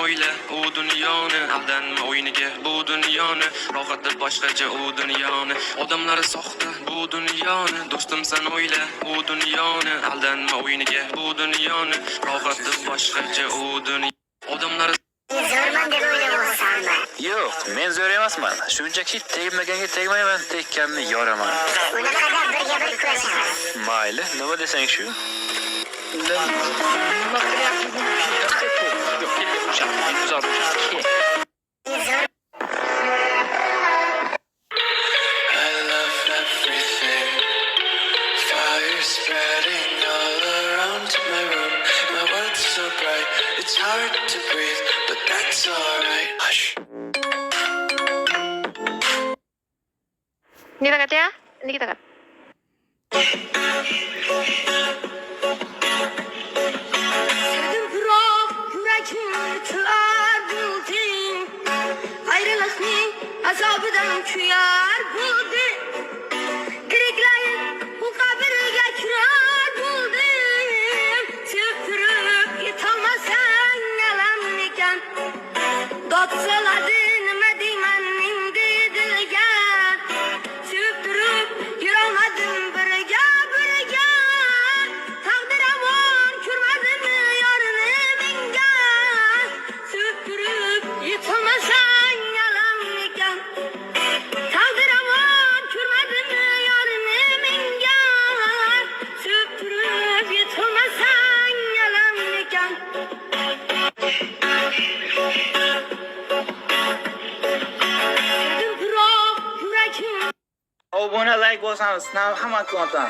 o'yla u dunyoni, aldanma o'yiniga bu dunyoni, rohatda boshqacha u dunyoni, odamlari soxta bu dunyoni, do'stim sen o'yla u dunyoni, aldanma o'yiniga bu dunyoni, rohatda boshqacha u dunyoni, odamlari Zo'rman deb o'ylamoqsanmi? Yo'q, men zo'r emasman. Shunchaki tegmaganga tegmayman, tekkanni yoraman. Unaqada birga bir kurashamiz. Mayli, nima desang shu. I love everything. Fire spreading all around my room. My world's so bright, it's hard to breathe, but that's alright. Hush. Ini dekat ya? Ini kita dekat. Sevdim bırak yüreğimi tüler buldum. Ayrılıkın azabından küyar buldum. Kırıklayın bu kabirge kürer buldum. Süpürüp yıtamazsan yalan iken. Dotsaladın medimenin dediler. Süpürüp yürümedim birge birge. Takdire var kürmedim yarını minge. Süpürüp yıtamazsan yalan iken. Takdire var kürmedim yarını minge. Süpürüp yıtamazsan yalan iken. Sevdim bırak yüreğimi. Obuna like bo'lsangiz, hamma ko'rdim.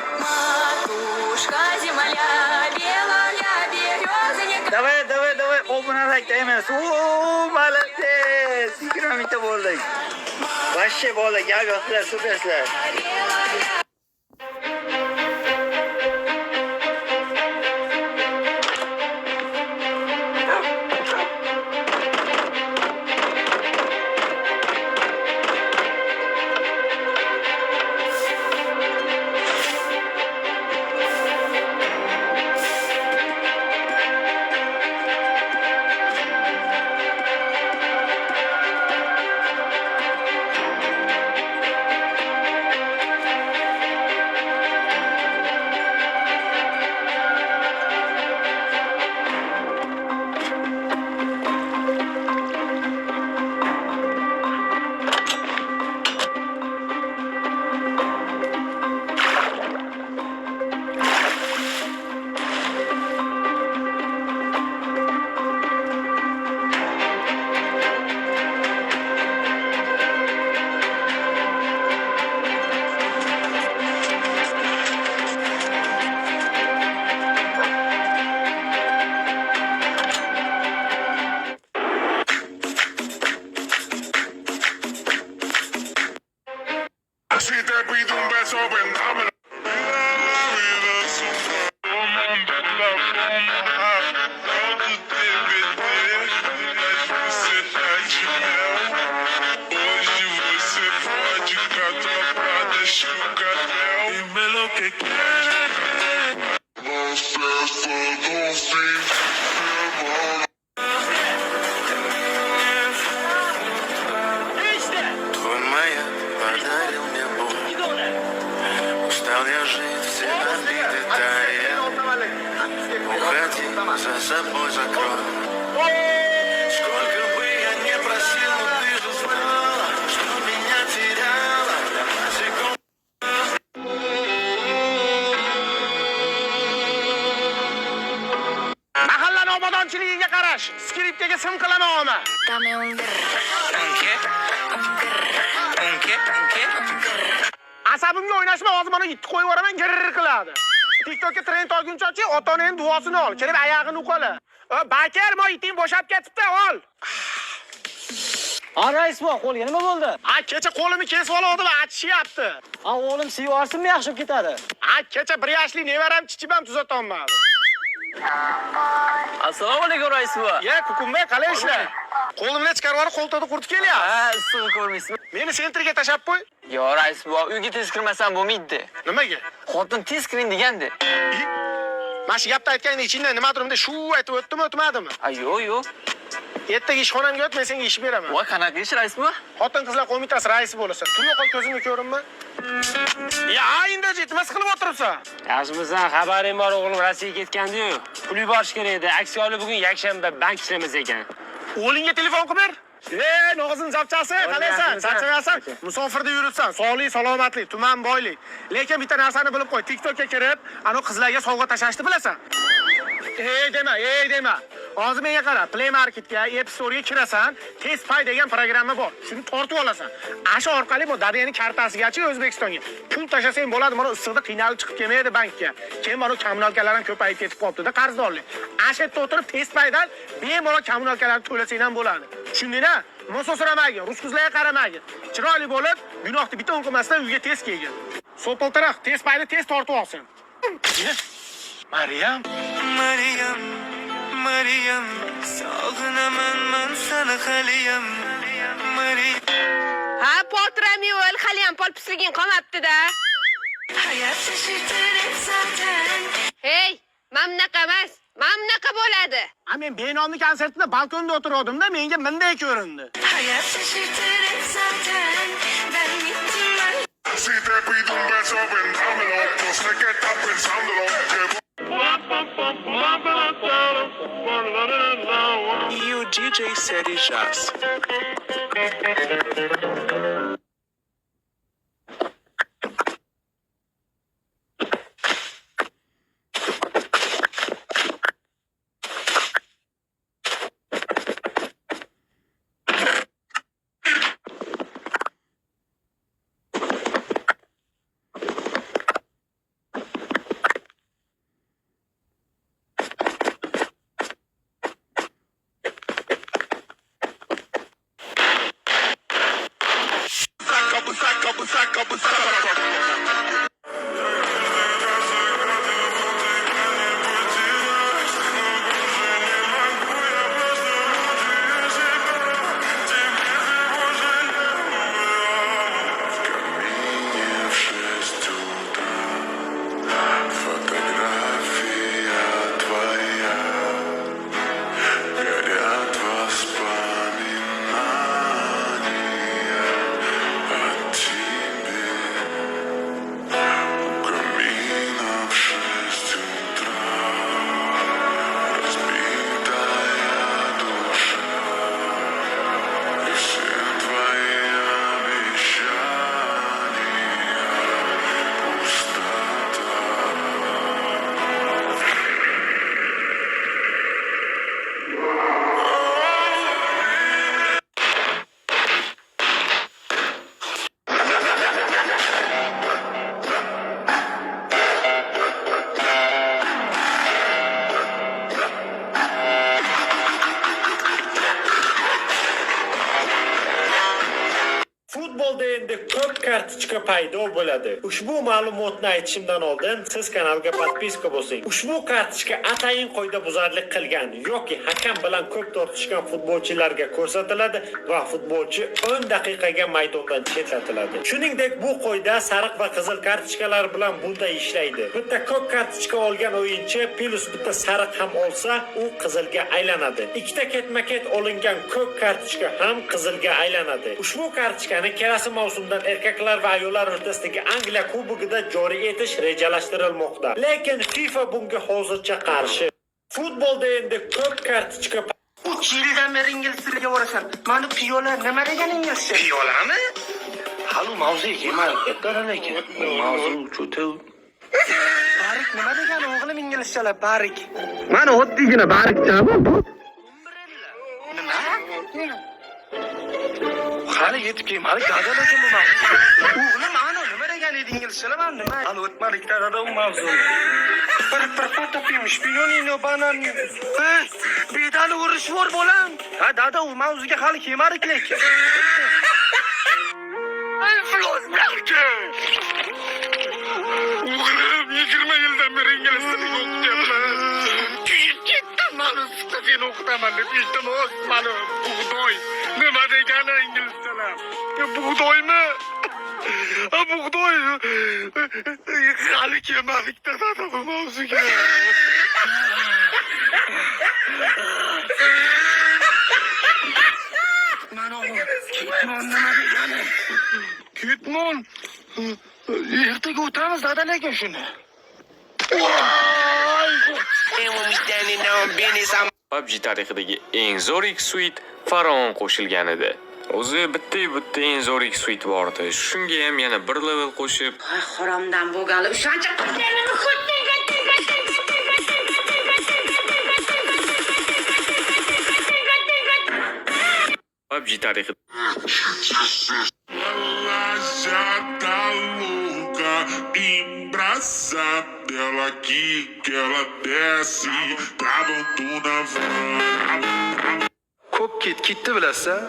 Матушка земля, белая береза не Давай, obuna like deymiz. Молодец. 20 minutda bo'ldik. Vashshe bola, gap yo'qlar, supersizlar. белая. Si te pido un beso, ven, dámelo. La vida es un juego, de la forma. How to Hoje você pode catar deixa o cabelo. Dime lo que quieres. Você só não Твоя подарил мне боль. Устал я жить, все обиды тая. Уходи, за собой закрой. Сколько бы я не просил, но ты же знала, что меня теряла. Mahallani obodonchiligiga qarash, skripkaga sim qilamanmi? Dame un Asabimga o'ynashma, hozir mana yetti qo'yib yuboraman, girr qiladi. TikTokka trend olguncha ota-onaning duosini ol, kelib oyog'ini uqala. Bakar, mo iting bo'shab ketibdi, ol. Rais bor, qo'lga nima bo'ldi? Kecha qo'limni kesib oldim, achishyapti. O'g'lim siyorsinmi, yaxshi bo'lib ketadi. Kecha 1 yoshli nevaram chichibam tuzatolmadi. Assalomu alaykum rais bor. Kukunbek, qalay ishlar? Qo'limni chiqarib olib, qo'ltada qurtib kelyapti. Sizni ko'rmaysizmi? Meni sentrga tashab qo'y. Yo, rais bor, uyga tez kirmasam bo'lmaydi. Nimaga? Xotin tez kiring degandi. Mana shu gapni aytganingda ichingdan nimadir unda shu aytib o'tdimi, o'tmadimi? Yo'q. Ertaga ishxonamga o't, men senga ish beraman. Voy, qanaqa ish rais buva? Xotin qizlar qo'mitasi raisi bo'lasan. Tur yo'qol ko'zimga ko'rinma. Ya, endi jitmas qilib o'tiribsan. Yaxshimisan, xabaring bor o'g'lim Rossiyaga ketgandi-yu. Pul yuborish kerak edi. Aksiya olib bugun yakshanba bank ishlamas ekan. O'g'lingga telefon qilib ber. Nog'izin zapchasi, qalaysan? Charchamaysan? Musofirda yuribsan, sog'lik, salomatlik, tuman boylik. Lekin bitta narsani bilib qo'y. TikTokka kirib, ana qizlarga sovg'a tashashni bilasan. Dema. Hozir menga qara, Play Marketga, App Store'ga kirasan, Test Pay degan programma bor. Shuni tortib olasan. Asha orqali bu Daryaning kartasigacha O'zbekistonga pul tashlasang bo'ladi. Mana issiqda qiynalib chiqib kelmaydi bankka. Keyin mana kommunalkalar ham ko'payib ketib qolibdi-da, qarzdorlik. Asha yerda o'tirib Test Paydan bemalol kommunalkalarni to'lasang ham bo'ladi. Tushundingmi? Mo'so so'ramagin, rus qizlarga qaramagin. Chiroyli bo'lib, gunohni bitta o'qimasdan uyga tez kelgin. So'piltiraq Test Payda tez tortib olsin. Maryam, sog'inaman men seni haliyam. Ha, Potramiyol hali ham polpisliging qolmabdi-da. Hayat şaşırtır zaten. Hey, mamnaqa emas, mamnaqa bo'ladi. Men Benomni konsertida balkonda o'tirgandim-da, menga bunday ko'rindi. Hayat şaşırtır zaten. Ben gittim ben. Si te pido un beso, vendámelo. Yo sé que estás pensándolo. E o DJ Série Jazz. Futbolda endi ko'p kartochka paydo bo'ladi. Ushbu ma'lumotni aytishimdan oldin siz kanalga podpiska bo'ling. Ushbu kartochka atayin qoidabuzarlik qilgan yoki hakam bilan ko'p tortishgan futbolchilarga ko'rsatiladi va futbolchi 10 daqiqaga maydondan chetlatiladi. Shuningdek, bu qoida sariq va qizil kartochkalar bilan bunday ishlaydi. Bitta ko'p kartochka olgan o'yinchi plus bitta sariq ham olsa, u qizilga aylanadi. Ikkita ketma-ket olingan ko'p kartochka ham qizilga aylanadi. Ushbu kartochkani kelasi mavsumdan erkaklar va ayollar o'rtasidagi Angliya Kubogida joriy etish rejalashtirilmoqda. Lekin FIFA bunga hozircha qarshi. Futbolda endi ko'p kartochka 3 yildan beri ingliz tiliga o'rasan. Mana piyola nima degan inglizcha? Piyolami? Hali mavzu kelmadi. Lekin mavzu juda barik nima degan o'g'lim inglizchalar barik. Mana oddiygina barikchami? Nima? Hali yetib kelmadi, dadalashim bu mavzu. O'g'lim ana nima degan edi inglizchalar men nima? Hali o'tmadik dada u mavzu. Bir fotofilm shpionino banan. Bedani urush bor bo'lam. Ha dada u mavzuga hali kelmadik lekin. O'g'lim 20 yildan beri ingliz tilini o'qityapman. Ketdim mana seni o'qitaman deb iltimos mana bug'doy. Nima degani inglizchalar? Bug'doymi? Bug'doy. Hali kelmadik dada bu mavzuga. Ketmon nima degani? Ketmon. Ertaga o'tamiz dada lekin shuni. PUBG tarixidagi eng zo'r X-Suite Faraon qo'shilgan edi. O'zi bitta eng zo'r X-Suite bor edi. Shunga ham yana bir level qo'shib, Haromdan bo'lgani o'shancha qilganini PUBG tarixi Ela já tá louca, embraçada. Ela aqui que ela desce, travam tu na van. Ko'p kitni bilasiz,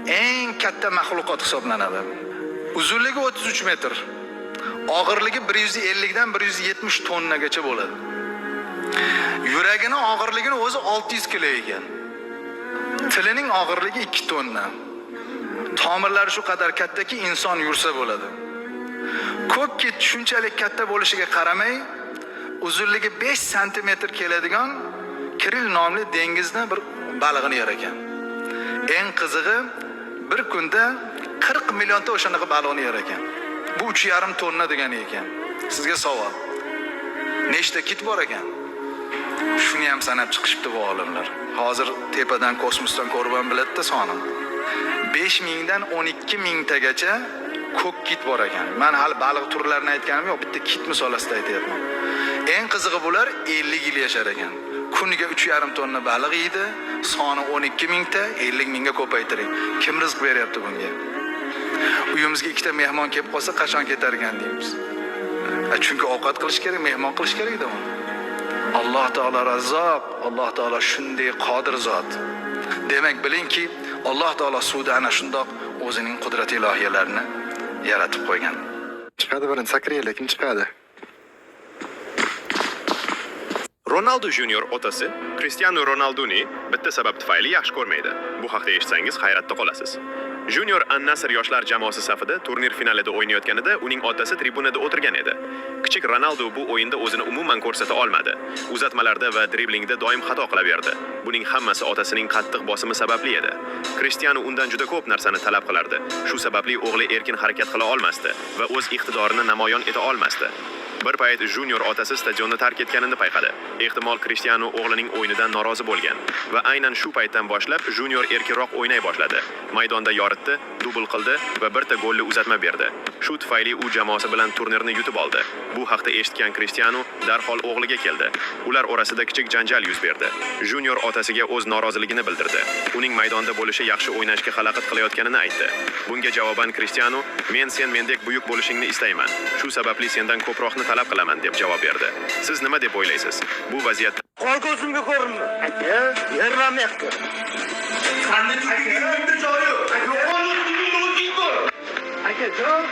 eng katta maxluqot hisoblanadi. Uzunligi 33 metr, og'irligi 150 dan 170 tonnagacha bo'ladi. Yuragini og'irligini o'zi 600 kilo ekan. Tilining og'irligi 2 tonna. Tomirlari shu qadar kattaki inson yursa bo'ladi. Ko'p kit shunchalik katta bo'lishiga qaramay, uzunligi 5 sm keladigan Kiril nomli dengizda bir balig'ini yer ekan. Eng qizig'i bir kunda 40 millionta o'shanaqa baliqni yer ekan. Bu 3,5 tonna degani ekan. Sizga savol. Nechta kit bor ekan? Shuni ham sanab chiqishibdi bu olimlar. Hozir tepadan kosmosdan ko'rib biladi-da soni. 5000 dan 12000 tagacha ko'k kit bor ekan. Men hali baliq turlarini aytganim yo'q, bitta kit misolasida aytayapman. Eng qizig'i bular 50 yil yashar ekan. Kuniga 3,5 tonna baliq yeydi, soni 12000 ta, 50 ga ko'paytiring. Kim rizq beryapti bunga? Uyimizga ikkita mehmon kelib qolsa qachon ketar ekan deymiz. Chunki ovqat qilish kerak, mehmon qilish kerak-da uni. Alloh taolo Razzoq, Alloh taolo shunday qodir zot. Demak bilingki, Alloh taolo suvda ana shundoq o'zining qudrat ilohiyalarini yaratib qo'ygan. Chiqadi birin sakraylar, kim chiqadi? Ronaldo Junior otasi Cristiano Ronaldoni bitta sabab tufayli yaxshi ko'rmaydi. Bu haqda eshitsangiz hayratda qolasiz. Junior An-Nasr yoshlar jamoasi safida turnir finalida o'ynayotganida uning otasi tribunada o'tirgan edi. Kichik Ronaldo bu o'yinda o'zini umuman ko'rsata olmadi. Uzatmalarda va driblingda doim xato qilaverdi. Buning hammasi otasining qattiq bosimi sababli edi. Cristiano undan juda ko'p narsani talab qilardi. Shu sababli o'g'li erkin harakat qila olmasdi va o'z iqtidorini namoyon eta olmasdi. Bir payt Junior otasi stadionni tark etganini payqadi. Ehtimol Cristiano o'g'lining o'yinidan norozi bo'lgan va aynan shu paytdan boshlab Junior erkinroq o'ynay boshladi. Maydonda yoritdi, dubl qildi va birta golli uzatma berdi. Shu tufayli u jamoasi bilan turnirni yutib oldi. Bu haqda eshitgan Cristiano darhol o'g'liga keldi. Ular orasida kichik janjal yuz berdi. Junior otasiga o'z noroziligini bildirdi. Uning maydonda bo'lishi yaxshi o'ynashga xalaqit qilayotganini aytdi. Bunga javoban Cristiano, "Men sen mendek buyuk bo'lishingni istayman. Shu sababli sendan ko'proqni talab qilaman" deb javob berdi. Siz nima deb o'ylaysiz? Bu vaziyatda Qo'l ko'zimga ko'rindi. Aka, yerramayapti. Qanday chiqishingni joyi yo'q. Aka, jon.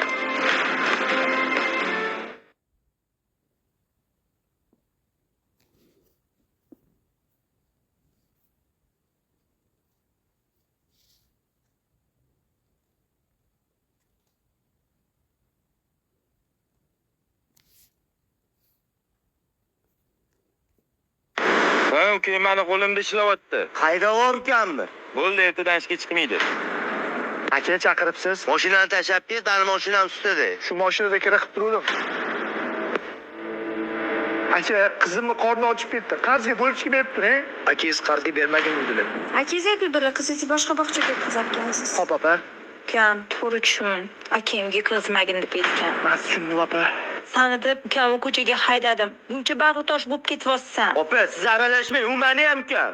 Mani qo'limda ishlayapti. Haydavor ekanmi? Bo'ldi, ertadan ishga chiqmaydi. Aka chaqiribsiz. Mashinani tashlab ket, mani mashinam ustida. Shu mashinada kira qilib turdim. Aka, qizimni qorni ochib ketdi. Qarzga bo'lishga beribdi, Akangiz qarzga bermagan edilar. Akangiz aytdilar, qizingizni boshqa bog'chaga yetkazarkansiz. Hop, opa. Ukam, to'g'ri tushun. Akangga qizmagin deb aytgan. Men tushundim, opa. Sani deb ukamni ko'chaga haydadim. Buncha bag'ri tosh bo'lib ketyapsan. Opa, siz aralashmang, u meni ham ukam.